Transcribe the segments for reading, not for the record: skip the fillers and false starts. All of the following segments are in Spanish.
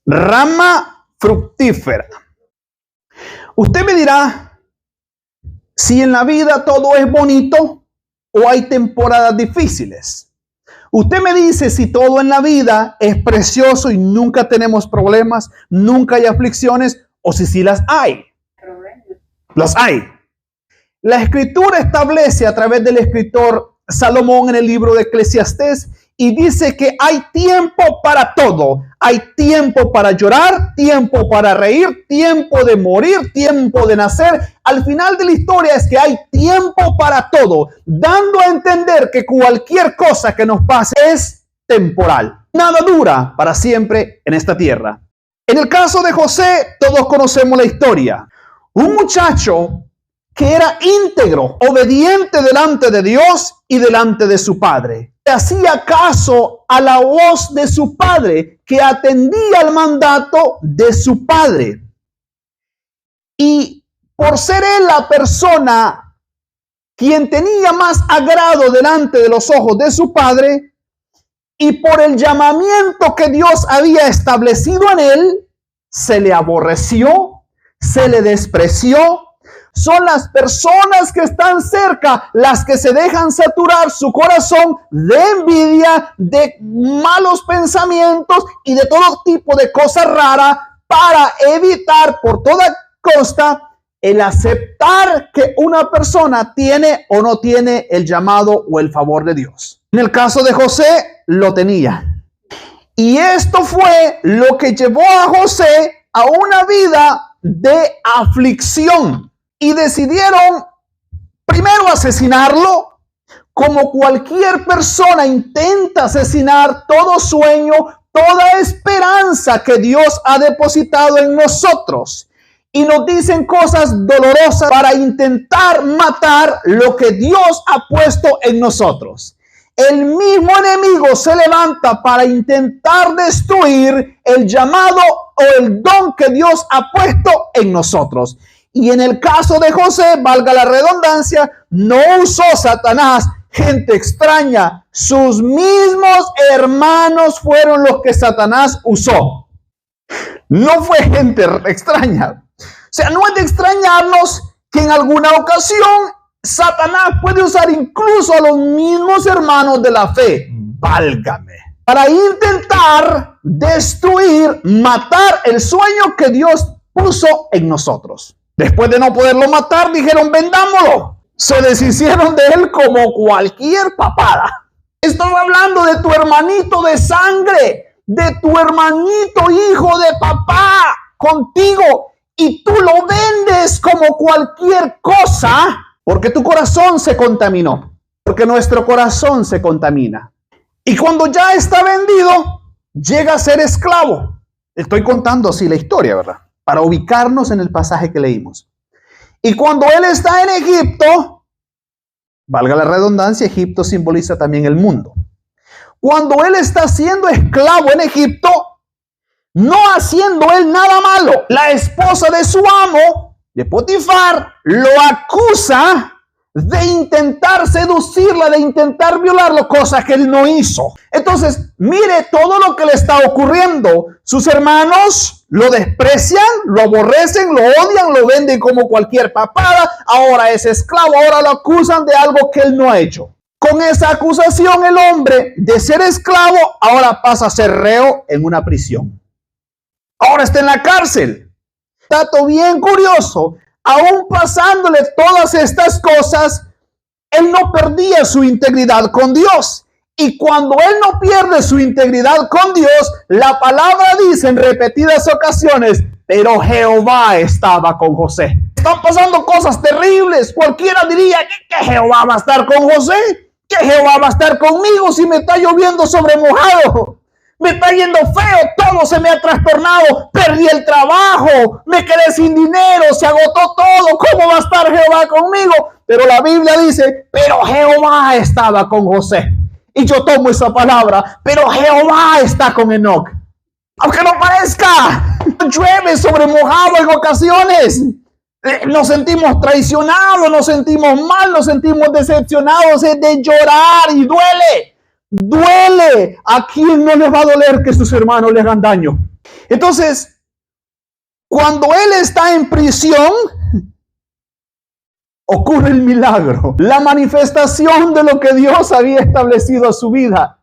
Rama fructífera. Usted me dirá si en la vida todo es bonito o hay temporadas difíciles. Usted me dice si todo en la vida es precioso y nunca tenemos problemas, nunca hay aflicciones, o si sí las hay. Las hay. La Escritura establece a través del escritor Salomón en el libro de Eclesiastés y dice que hay tiempo para todo. Hay tiempo para llorar, tiempo para reír, tiempo de morir, tiempo de nacer. Al final de la historia es que hay tiempo para todo, dando a entender que cualquier cosa que nos pase es temporal. Nada dura para siempre en esta tierra. En el caso de José, todos conocemos la historia. Un muchacho que era íntegro, obediente delante de Dios y delante de su padre. Hacía caso a la voz de su padre, que atendía al mandato de su padre. Y por ser él la persona quien tenía más agrado delante de los ojos de su padre, y por el llamamiento que Dios había establecido en él, se le aborreció, se le despreció. Son las personas que están cerca las que se dejan saturar su corazón de envidia, de malos pensamientos y de todo tipo de cosas raras para evitar por toda costa el aceptar que una persona tiene o no tiene el llamado o el favor de Dios. En el caso de José, lo tenía. Y esto fue lo que llevó a José a una vida de aflicción. Y decidieron primero asesinarlo, como cualquier persona intenta asesinar todo sueño, toda esperanza que Dios ha depositado en nosotros. Y nos dicen cosas dolorosas para intentar matar lo que Dios ha puesto en nosotros. El mismo enemigo se levanta para intentar destruir el llamado o el don que Dios ha puesto en nosotros. Y en el caso de José, valga la redundancia, no usó Satanás gente extraña. Sus mismos hermanos fueron los que Satanás usó. No fue gente extraña. O sea, no es de extrañarnos que en alguna ocasión Satanás puede usar incluso a los mismos hermanos de la fe. Válgame. Para intentar destruir, matar el sueño que Dios puso en nosotros. Después de no poderlo matar, dijeron, vendámoslo. Se deshicieron de él como cualquier papada. Estás hablando de tu hermanito de sangre, de tu hermanito hijo de papá contigo, y tú lo vendes como cualquier cosa porque tu corazón se contaminó, porque nuestro corazón se contamina. Y cuando ya está vendido, llega a ser esclavo. Estoy contando así la historia, ¿verdad? Para ubicarnos en el pasaje que leímos. Y cuando él está en Egipto, valga la redundancia, Egipto simboliza también el mundo. Cuando él está siendo esclavo en Egipto, no haciendo él nada malo, la esposa de su amo, de Potifar, lo acusa de intentar seducirla, de intentar violarlo, cosa que él no hizo. Entonces, mire todo lo que le está ocurriendo. Sus hermanos lo desprecian, lo aborrecen, lo odian, lo venden como cualquier papada. Ahora es esclavo, ahora lo acusan de algo que él no ha hecho. Con esa acusación, el hombre de ser esclavo ahora pasa a ser reo en una prisión. Ahora está en la cárcel. Dato bien curioso. Aún pasándole todas estas cosas, él no perdía su integridad con Dios. Y cuando él no pierde su integridad con Dios, la palabra dice en repetidas ocasiones, pero Jehová estaba con José. Están pasando cosas terribles. Cualquiera diría que Jehová va a estar con José, que Jehová va a estar conmigo si me está lloviendo sobre mojado. Me está yendo feo, todo se me ha trastornado, perdí el trabajo, me quedé sin dinero, se agotó todo, ¿cómo va a estar Jehová conmigo? Pero la Biblia dice, pero Jehová estaba con José. Y yo tomo esa palabra, pero Jehová está con Enoc. Aunque no parezca, llueve sobre mojado en ocasiones. Nos sentimos traicionados, nos sentimos mal, nos sentimos decepcionados, es de llorar y duele. Duele. ¿A quién no le va a doler que sus hermanos le hagan daño? Entonces, cuando él está en prisión, ocurre el milagro, la manifestación de lo que Dios había establecido a su vida.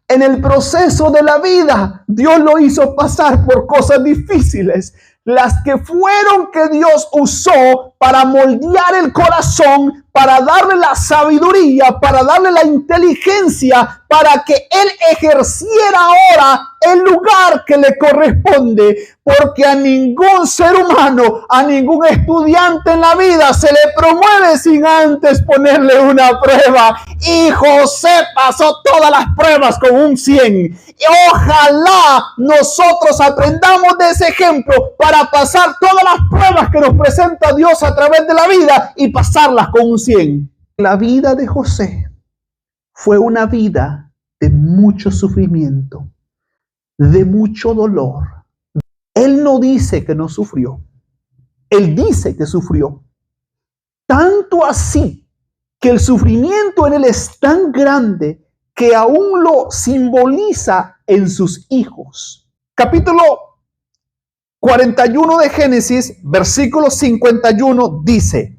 En el proceso de la vida, Dios lo hizo pasar por cosas difíciles, las que fueron que Dios usó para moldear el corazón, para darle la sabiduría, para darle la inteligencia, para que él ejerciera ahora el lugar que le corresponde, porque a ningún ser humano, a ningún estudiante en la vida se le promueve sin antes ponerle una prueba. Y José pasó todas las pruebas con un 100. Y ojalá nosotros aprendamos de ese ejemplo para pasar todas las pruebas que nos presenta Dios a través de la vida y pasarlas con un 100. La vida de José fue una vida de mucho sufrimiento, de mucho dolor. Él no dice que no sufrió. Él dice que sufrió. Tanto así que el sufrimiento en él es tan grande que aún lo simboliza en sus hijos. Capítulo 41 de Génesis, versículo 51 dice: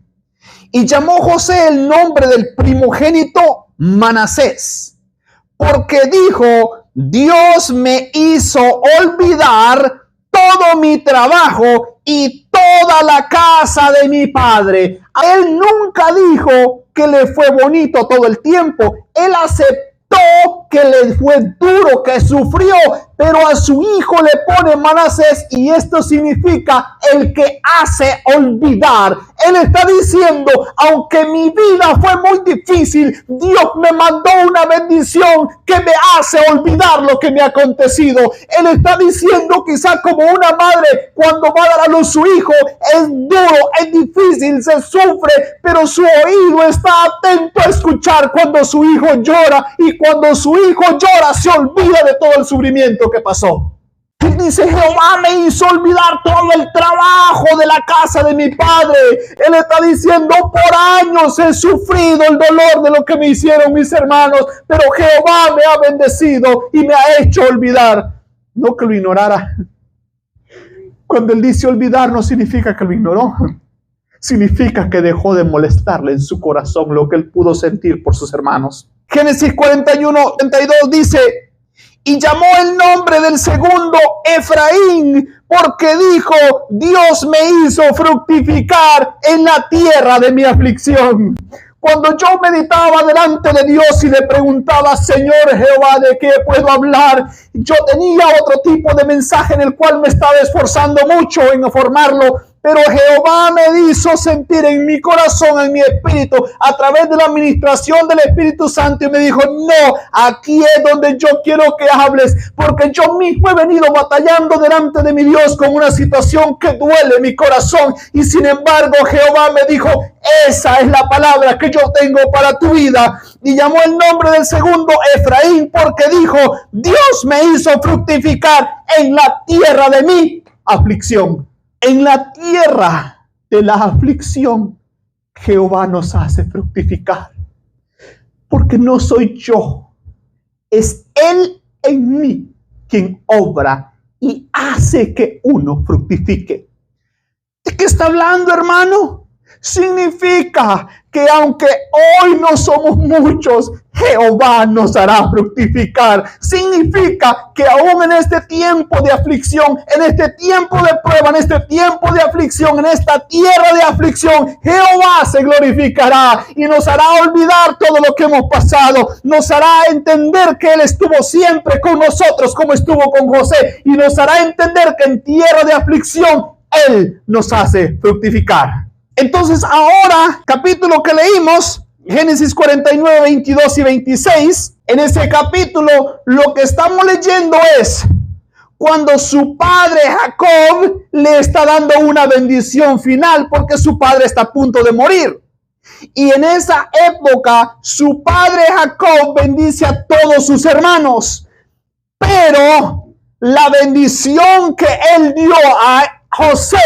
y llamó José el nombre del primogénito Manasés, porque dijo: Dios me hizo olvidar todo mi trabajo y toda la casa de mi padre. Él nunca dijo que le fue bonito todo el tiempo. Él aceptó que le fue duro, que sufrió, pero a su hijo le pone Manasés, y esto significa el que hace olvidar. Él está diciendo: aunque mi vida fue muy difícil, Dios me mandó una bendición que me hace olvidar lo que me ha acontecido. Él está diciendo, quizá como una madre cuando va a dar a luz su hijo, es duro, es difícil, se sufre, pero su oído está atento a escuchar cuando su hijo llora, y cuando su hijo llora se olvida de todo el sufrimiento que pasó. Él dice: Jehová me hizo olvidar todo el trabajo de la casa de mi padre. Él está diciendo: por años he sufrido el dolor de lo que me hicieron mis hermanos, pero Jehová me ha bendecido y me ha hecho olvidar. No que lo ignorara. Cuando él dice olvidar, no significa que lo ignoró. Significa que dejó de molestarle en su corazón lo que él pudo sentir por sus hermanos. Génesis 41:32 dice: y llamó el nombre del segundo Efraín, porque dijo: Dios me hizo fructificar en la tierra de mi aflicción. Cuando yo meditaba delante de Dios y le preguntaba: Señor Jehová, ¿de qué puedo hablar?, yo tenía otro tipo de mensaje en el cual me estaba esforzando mucho en formarlo. Pero Jehová me hizo sentir en mi corazón, en mi espíritu, a través de la administración del Espíritu Santo, y me dijo: no, aquí es donde yo quiero que hables, porque yo mismo he venido batallando delante de mi Dios con una situación que duele mi corazón, y sin embargo Jehová me dijo: esa es la palabra que yo tengo para tu vida. Y llamó el nombre del segundo Efraín, porque dijo: Dios me hizo fructificar en la tierra de mi aflicción. En la tierra de la aflicción, Jehová nos hace fructificar. Porque no soy yo, es Él en mí quien obra y hace que uno fructifique. ¿De qué está hablando, hermano? Significa que aunque hoy no somos muchos, Jehová nos hará fructificar. Significa que aún en este tiempo de aflicción, en este tiempo de prueba, en este tiempo de aflicción, en esta tierra de aflicción, Jehová se glorificará y nos hará olvidar todo lo que hemos pasado. Nos hará entender que Él estuvo siempre con nosotros como estuvo con José, y nos hará entender que en tierra de aflicción Él nos hace fructificar. Entonces ahora, capítulo que leímos, Génesis 49, 22 y 26, en ese capítulo lo que estamos leyendo es cuando su padre Jacob le está dando una bendición final, porque su padre está a punto de morir. Y en esa época su padre Jacob bendice a todos sus hermanos, pero la bendición que él dio José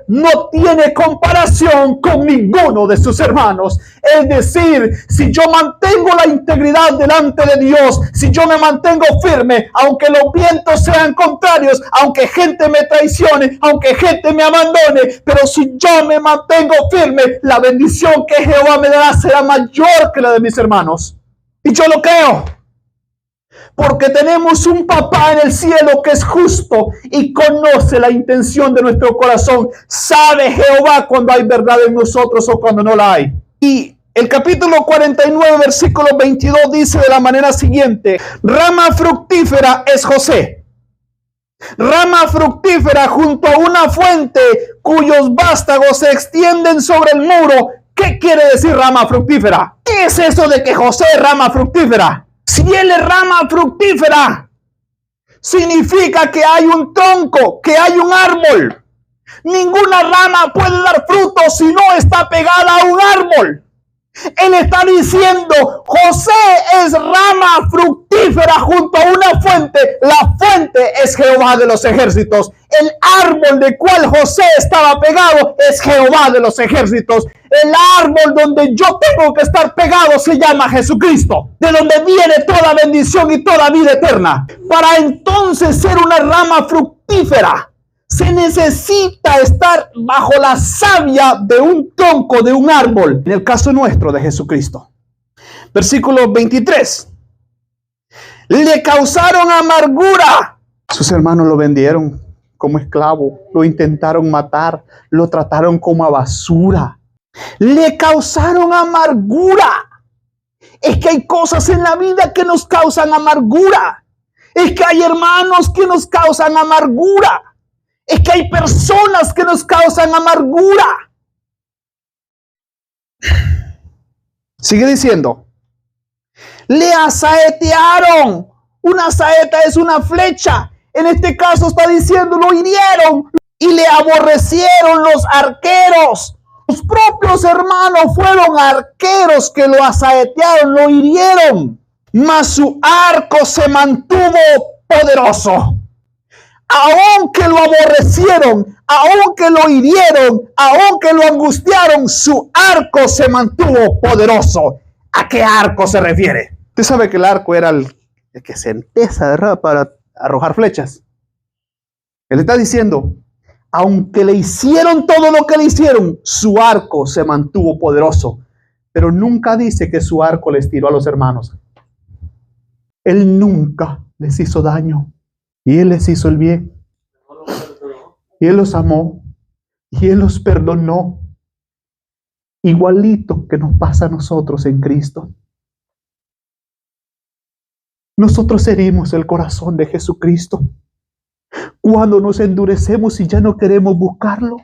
no tiene comparación con ninguno de sus hermanos. Es decir, si yo mantengo la integridad delante de Dios, si yo me mantengo firme, aunque los vientos sean contrarios, aunque gente me traicione, aunque gente me abandone, pero si yo me mantengo firme, la bendición que Jehová me dará será mayor que la de mis hermanos. Y yo lo creo. Porque tenemos un papá en el cielo que es justo y conoce la intención de nuestro corazón. Sabe Jehová cuando hay verdad en nosotros o cuando no la hay. Y el capítulo 49, versículo 22 dice de la manera siguiente: rama fructífera es José. Rama fructífera junto a una fuente cuyos vástagos se extienden sobre el muro. ¿Qué quiere decir rama fructífera? ¿Qué es eso de que José es rama fructífera? Si él es rama fructífera, significa que hay un tronco, que hay un árbol. Ninguna rama puede dar fruto si no está pegada a un árbol. Él está diciendo, José es rama fructífera junto a una fuente. La fuente es Jehová de los ejércitos. El árbol de cual José estaba pegado es Jehová de los ejércitos. El árbol donde yo tengo que estar pegado se llama Jesucristo, de donde viene toda bendición y toda vida eterna. Para entonces ser una rama fructífera, se necesita estar bajo la savia de un tronco, de un árbol. En el caso nuestro de Jesucristo. Versículo 23. Le causaron amargura. Sus hermanos lo vendieron como esclavo. Lo intentaron matar. Lo trataron como a basura. Le causaron amargura. Es que hay cosas en la vida que nos causan amargura. Es que hay hermanos que nos causan amargura. Es que hay personas que nos causan amargura. Sigue diciendo. Le asaetearon. Una saeta es una flecha. En este caso está diciendo, lo hirieron. Y le aborrecieron los arqueros. Sus propios hermanos fueron arqueros que lo asaetearon, lo hirieron. Mas su arco se mantuvo poderoso. Aunque lo aborrecieron, aunque lo hirieron, aunque lo angustiaron, su arco se mantuvo poderoso. ¿A qué arco se refiere? Usted sabe que el arco era el que se entesa, ¿verdad?, para arrojar flechas. Él está diciendo, aunque le hicieron todo lo que le hicieron, su arco se mantuvo poderoso. Pero nunca dice que su arco les tiró a los hermanos. Él nunca les hizo daño. Y Él les hizo el bien. Y Él los amó. Y Él los perdonó. Igualito que nos pasa a nosotros en Cristo. Nosotros herimos el corazón de Jesucristo. Cuando nos endurecemos y ya no queremos buscarlo.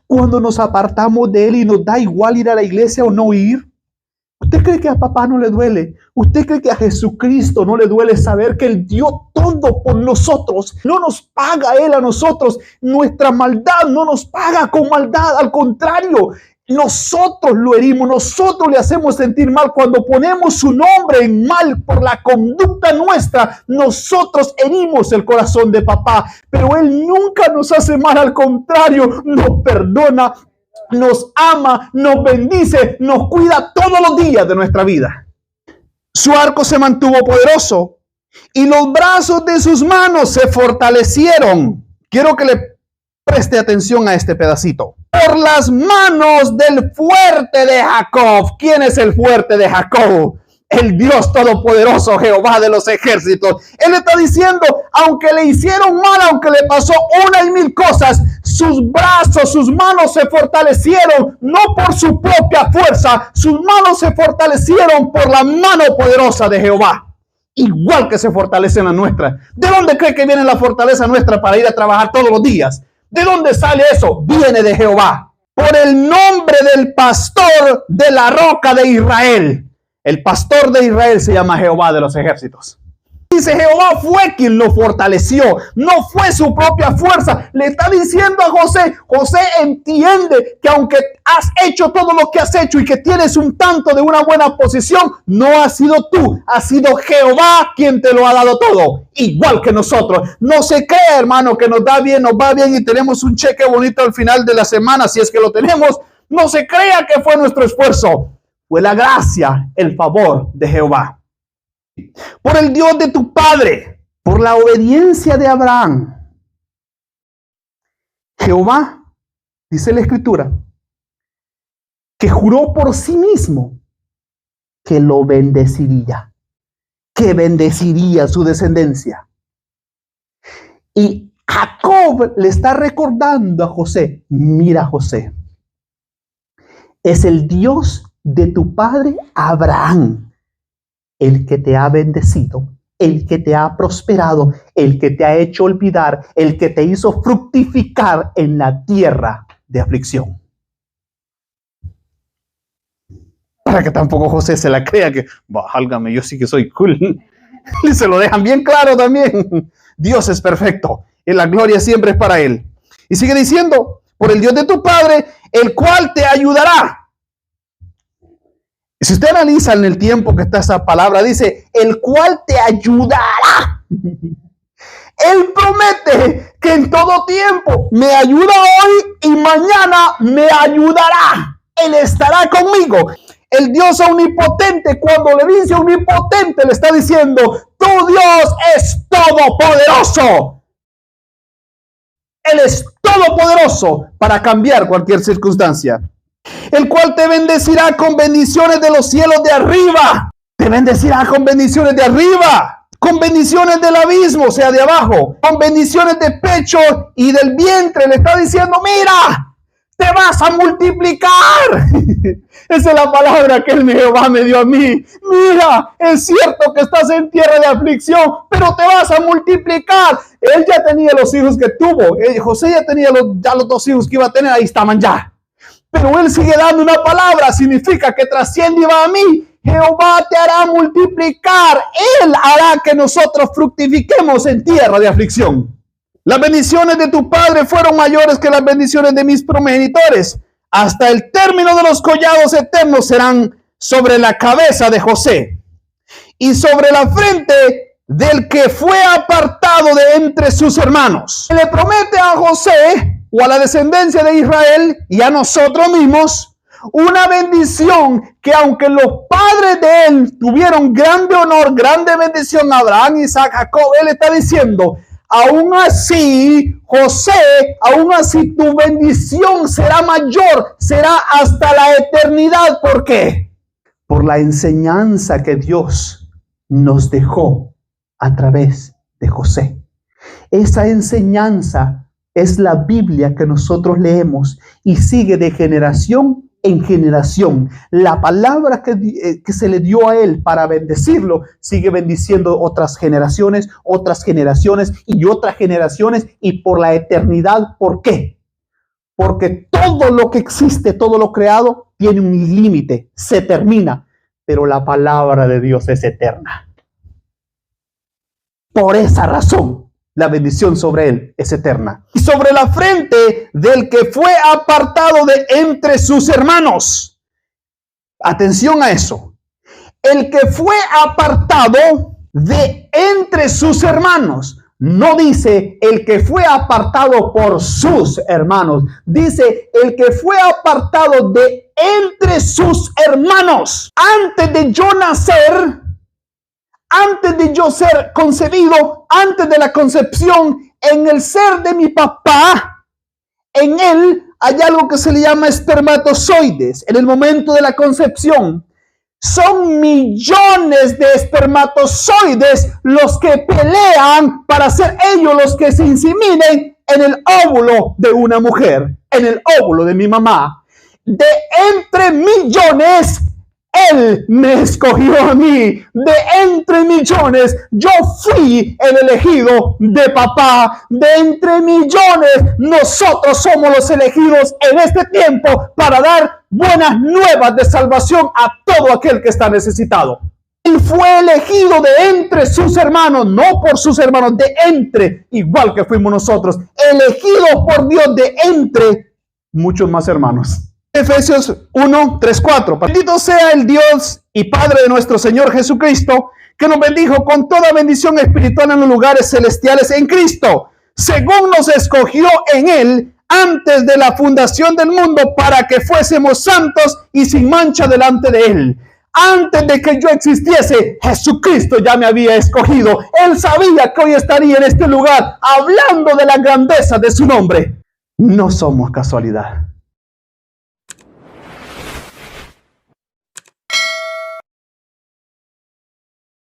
Cuando nos apartamos de Él y nos da igual ir a la iglesia o no ir. ¿Usted cree que a papá no le duele? ¿Usted cree que a Jesucristo no le duele saber que Él dio todo por nosotros? No nos paga Él a nosotros. Nuestra maldad no nos paga con maldad. Al contrario, nosotros lo herimos. Nosotros le hacemos sentir mal. Cuando ponemos su nombre en mal por la conducta nuestra, nosotros herimos el corazón de papá. Pero Él nunca nos hace mal. Al contrario, nos perdona, nos ama, nos bendice, nos cuida todos los días de nuestra vida. Su arco se mantuvo poderoso y los brazos de sus manos se fortalecieron. Quiero que le preste atención a este pedacito. Por las manos del fuerte de Jacob. ¿Quién es el fuerte de Jacob? El Dios Todopoderoso, Jehová de los ejércitos. Él está diciendo, aunque le hicieron mal, aunque le pasó una y mil cosas, sus brazos, sus manos se fortalecieron, no por su propia fuerza, sus manos se fortalecieron por la mano poderosa de Jehová. Igual que se fortalecen las nuestras. ¿De dónde cree que viene la fortaleza nuestra para ir a trabajar todos los días? ¿De dónde sale eso? Viene de Jehová. Por el nombre del pastor de la roca de Israel. El pastor de Israel se llama Jehová de los ejércitos. Dice, Jehová fue quien lo fortaleció, no fue su propia fuerza. Le está diciendo a José, José entiende que aunque has hecho todo lo que has hecho y que tienes un tanto de una buena posición, no ha sido tú, ha sido Jehová quien te lo ha dado todo, igual que nosotros. No se crea, hermano, que nos da bien, nos va bien y tenemos un cheque bonito al final de la semana, si es que lo tenemos. No se crea que fue nuestro esfuerzo, fue la gracia, el favor de Jehová. Por el Dios de tu padre, por la obediencia de Abraham. Jehová, dice la Escritura, que juró por sí mismo que lo bendeciría, que bendeciría su descendencia. Y Jacob le está recordando a José, mira José, es el Dios de tu padre Abraham el que te ha bendecido, el que te ha prosperado, el que te ha hecho olvidar, el que te hizo fructificar en la tierra de aflicción. Para que tampoco José se la crea que, válgame, yo sí que soy cool. Y se lo dejan bien claro también. Dios es perfecto y la gloria siempre es para Él. Y sigue diciendo, por el Dios de tu padre, el cual te ayudará. Si usted analiza en el tiempo que está esa palabra, dice, el cual te ayudará. Él promete que en todo tiempo me ayuda hoy y mañana me ayudará. Él estará conmigo. El Dios omnipotente, cuando le dice omnipotente, le está diciendo, tu Dios es todopoderoso. Él es todopoderoso para cambiar cualquier circunstancia. El cual te bendecirá con bendiciones de los cielos de arriba. Te bendecirá con bendiciones de arriba, con bendiciones del abismo, o sea, de abajo, con bendiciones de pecho y del vientre. Le está diciendo, mira, te vas a multiplicar. Esa es la palabra que el Jehová me dio a mí. Mira, es cierto que estás en tierra de aflicción, pero te vas a multiplicar. Él ya tenía los hijos que tuvo. José ya tenía los 2 hijos que iba a tener, ahí estaban ya. Pero él sigue dando una palabra, significa que trasciende y va a mí. Jehová te hará multiplicar. Él hará que nosotros fructifiquemos en tierra de aflicción. Las bendiciones de tu padre fueron mayores que las bendiciones de mis progenitores. Hasta el término de los collados eternos serán sobre la cabeza de José y sobre la frente del que fue apartado de entre sus hermanos. Le promete a José o a la descendencia de Israel y a nosotros mismos una bendición que aunque los padres de él tuvieron grande honor, grande bendición, Abraham, Isaac, Jacob, él está diciendo, aún así, José, aún así tu bendición será mayor, será hasta la eternidad. ¿Por qué? Por la enseñanza que Dios nos dejó a través de José. Esa enseñanza es la Biblia que nosotros leemos y sigue de generación en generación. La palabra que se le dio a él para bendecirlo sigue bendiciendo otras generaciones y otras generaciones y por la eternidad. ¿Por qué? Porque todo lo que existe, todo lo creado tiene un límite, se termina, pero la palabra de Dios es eterna. Por esa razón, la bendición sobre él es eterna. Y sobre la frente del que fue apartado de entre sus hermanos. Atención a eso. El que fue apartado de entre sus hermanos. No dice el que fue apartado por sus hermanos. Dice el que fue apartado de entre sus hermanos. Antes de yo nacer, antes de yo ser concebido, antes de la concepción, en el ser de mi papá, en él hay algo que se le llama espermatozoides. En el momento de la concepción, son millones de espermatozoides los que pelean para ser ellos los que se inseminen en el óvulo de una mujer, en el óvulo de mi mamá. De entre millones, Él me escogió a mí. De entre millones, yo fui el elegido de papá. De entre millones, nosotros somos los elegidos en este tiempo para dar buenas nuevas de salvación a todo aquel que está necesitado. Él fue elegido de entre sus hermanos, no por sus hermanos, de entre, igual que fuimos nosotros, elegidos por Dios de entre muchos más hermanos. Efesios 1, 3, 4. Bendito sea el Dios y Padre de nuestro Señor Jesucristo, que nos bendijo con toda bendición espiritual en los lugares celestiales en Cristo, según nos escogió en Él antes de la fundación del mundo, para que fuésemos santos y sin mancha delante de Él. Antes de que yo existiese, Jesucristo ya me había escogido. Él sabía que hoy estaría en este lugar hablando de la grandeza de su nombre. No somos casualidad.